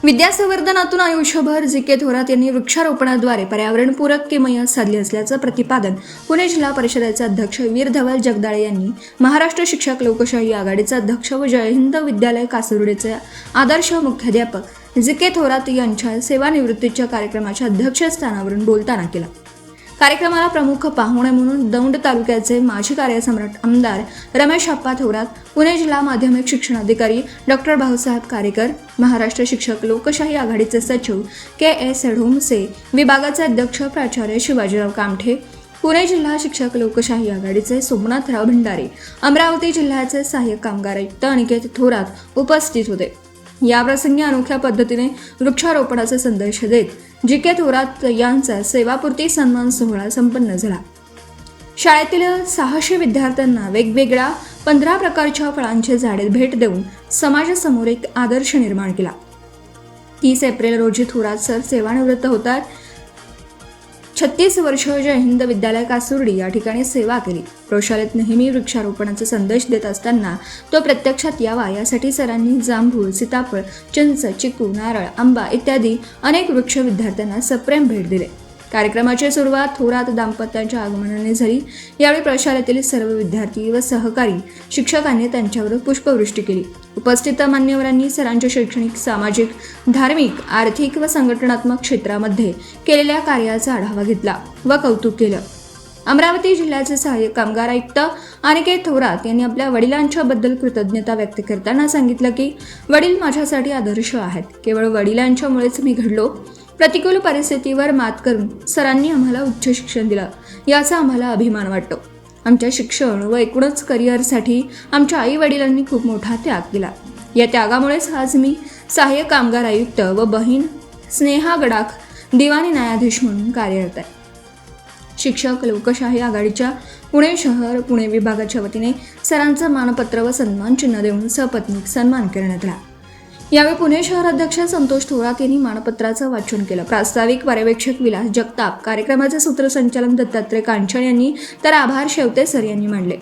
विद्यासंवर्धनातून आयुष्यभर जी.के. थोरात यांनी वृक्षारोपणाद्वारे पर्यावरणपूरक किमया साधली असल्याचं प्रतिपादन पुणे जिल्हा परिषदेचे अध्यक्ष वीर धवल जगदाळे यांनी महाराष्ट्र शिक्षक लोकशाही आघाडीचे अध्यक्ष व जय हिंद विद्यालय कासुर्डीचे आदर्श मुख्याध्यापक जी.के. थोरात यांच्या सेवानिवृत्तीच्या कार्यक्रमाच्या अध्यक्षस्थानावरून बोलताना केला। कार्यक्रमाला प्रमुख पाहुणे म्हणून दौंड तालुक्याचे माजी कार्यसम्राट आमदार रमेश आप्पा थोरात, पुणे जिल्हा माध्यमिक शिक्षणाधिकारी डॉक्टर भाऊसाहेब कारेकर, महाराष्ट्र शिक्षक लोकशाही आघाडीचे सचिव के.एस. ढोमसे, विभागाचे अध्यक्ष प्राचार्य शिवाजीराव कामठे, पुणे जिल्हा शिक्षक लोकशाही आघाडीचे सोमनाथराव भंडारे, अमरावती जिल्ह्याचे सहाय्यक कामगार आयुक्त अनिकेत थोरात उपस्थित होते। याप्रसंगी अनोख्या पद्धतीने वृक्षारोपणाचा संदेश देत जी.के. थोरात यांचा सेवापूर्ती सन्मान सोहळा संपन्न झाला। शाळेतील 600 विद्यार्थ्यांना वेगवेगळ्या 15 प्रकारच्या फळांची झाडे भेट देऊन समाजासमोर एक आदर्श निर्माण केला। 30 एप्रिल रोजी थोरात सर सेवानिवृत्त होतात। 36 वर्ष जय हिंद विद्यालय कासुर्डी या ठिकाणी सेवा केली। प्रशालेत नेहमी वृक्षारोपणाचा संदेश देत असताना तो प्रत्यक्षात यावा यासाठी सरांनी जांभूळ, सीताफळ, चिंच, चिकू, नारळ, आंबा इत्यादी अनेक वृक्ष विद्यार्थ्यांना सप्रेम भेट दिले। कार्यक्रमाची सुरुवात थोरात दाम्पत्याच्या आगमनाने झाली। यावेळी प्रशालेतील सर्व विद्यार्थी व सहकारी शिक्षकांनी त्यांच्यावर पुष्पवृष्टी केली। उपस्थित मान्यवरांनी सरांच्या शैक्षणिक, सामाजिक, धार्मिक, आर्थिक व संघटनात्मक क्षेत्रामध्ये केलेल्या कार्याचा आढावा घेतला व कौतुक केलं। अमरावती जिल्ह्याचे सहाय्यक कामगार आयुक्त अनिकेत थोरात यांनी आपल्या वडिलांच्या बद्दल कृतज्ञता व्यक्त करताना सांगितलं की वडील माझ्यासाठी आदर्श आहेत। केवळ वडिलांच्यामुळेच मी घडलो। प्रतिकूल परिस्थितीवर मात करून सरांनी आम्हाला उच्च शिक्षण दिलं, याचा आम्हाला अभिमान वाटतो। आमच्या शिक्षण व एकूणच करिअरसाठी आमच्या आई वडिलांनी खूप मोठा त्याग केला। या त्यागामुळेच आज मी सहाय्यक कामगार आयुक्त व बहीण स्नेहा गडाख दिवाणी न्यायाधीश म्हणून कार्यरत आहे। शिक्षक लोकशाही आघाडीच्या पुणे शहर पुणे विभागाच्या वतीने सरांचं मानपत्र व सन्मान चिन्ह देऊन सपत्नीक सन्मान करण्यात आला। यावेळी पुणे शहर अध्यक्ष संतोष थोरात यांनी मानपत्राचं वाचन केलं। प्रास्ताविक पर्यवेक्षक विलास जगताप, कार्यक्रमाचे सूत्रसंचालन दत्तात्रय कांचन यांनी तर आभार शेवते सर यांनी मानले।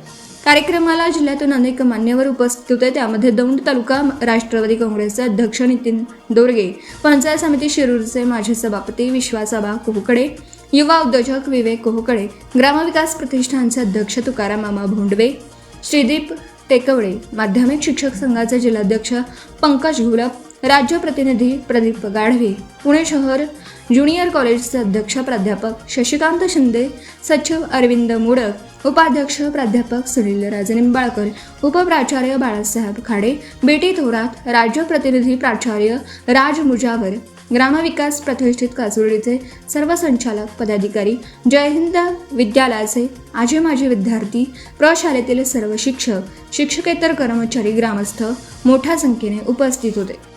कार्यक्रमाला जिल्ह्यातून अनेक मान्यवर उपस्थित होते। त्यामध्ये दौंड तालुका राष्ट्रवादी काँग्रेसचे अध्यक्ष नितीन दोरगे, पंचायत समिती शिरूरचे माजी सभापती विश्वासाबा कोहकडे, युवा उद्योजक विवेक कोहकडे, ग्रामविकास प्रतिष्ठानचे अध्यक्ष तुकाराम मामा भोंडवे, श्रीदीप टेकवडे, माध्यमिक शिक्षक संघाचे जिल्हाध्यक्ष पंकज घुलप, राज्य प्रतिनिधी प्रदीप गाढवे, पुणे शहर ज्युनियर कॉलेजचे अध्यक्ष प्राध्यापक शशिकांत शिंदे, सचिव अरविंद मोडक, उपाध्यक्ष प्राध्यापक सुनील राजनिंबाळकर, उपप्राचार्य बाळासाहेब खाडे, बेटी थोरात, राज्य प्रतिनिधी प्राचार्य राज मुजावर, ग्रामविकास प्रतिष्ठित कासुर्डीचे सर्व संचालक पदाधिकारी, जय हिंद विद्यालयाचे आजी माजी विद्यार्थी, प्रशालेतील सर्व शिक्षक, शिक्षकेतर कर्मचारी, ग्रामस्थ मोठ्या संख्येने उपस्थित होते।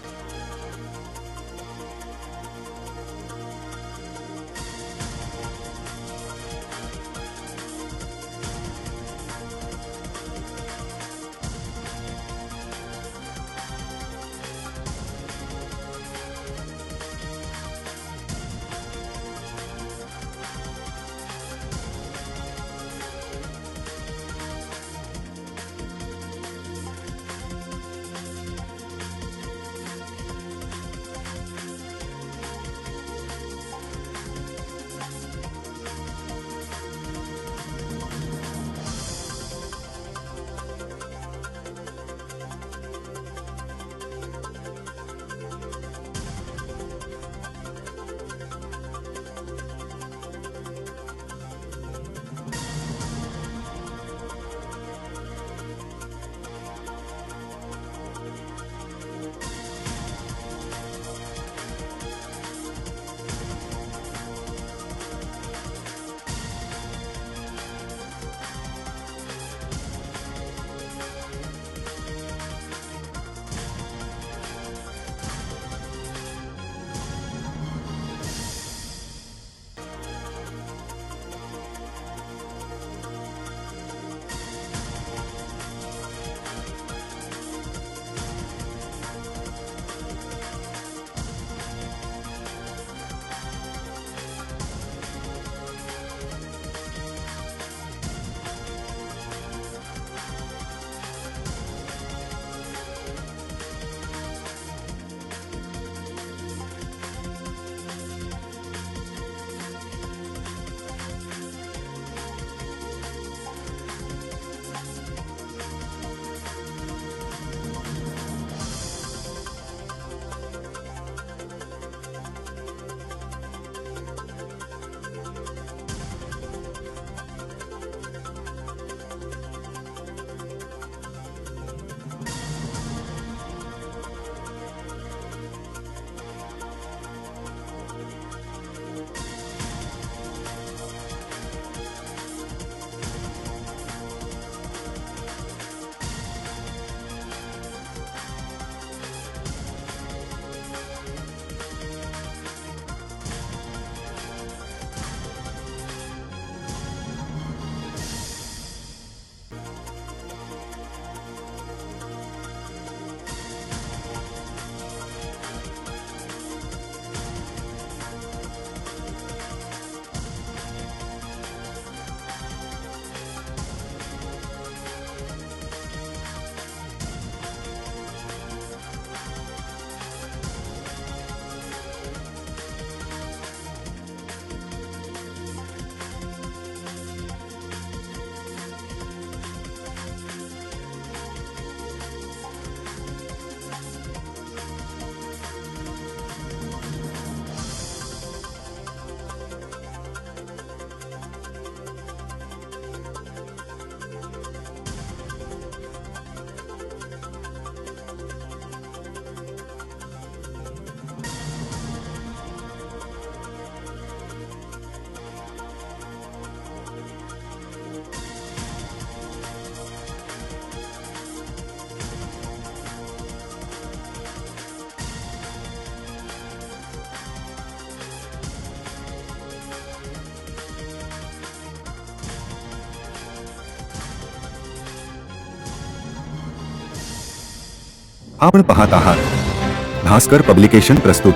आपण पाहत आहात भास्कर पब्लिकेशन प्रस्तुत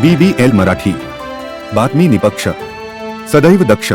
BBL मराठी, बातमी निपक्ष, सदैव दक्ष.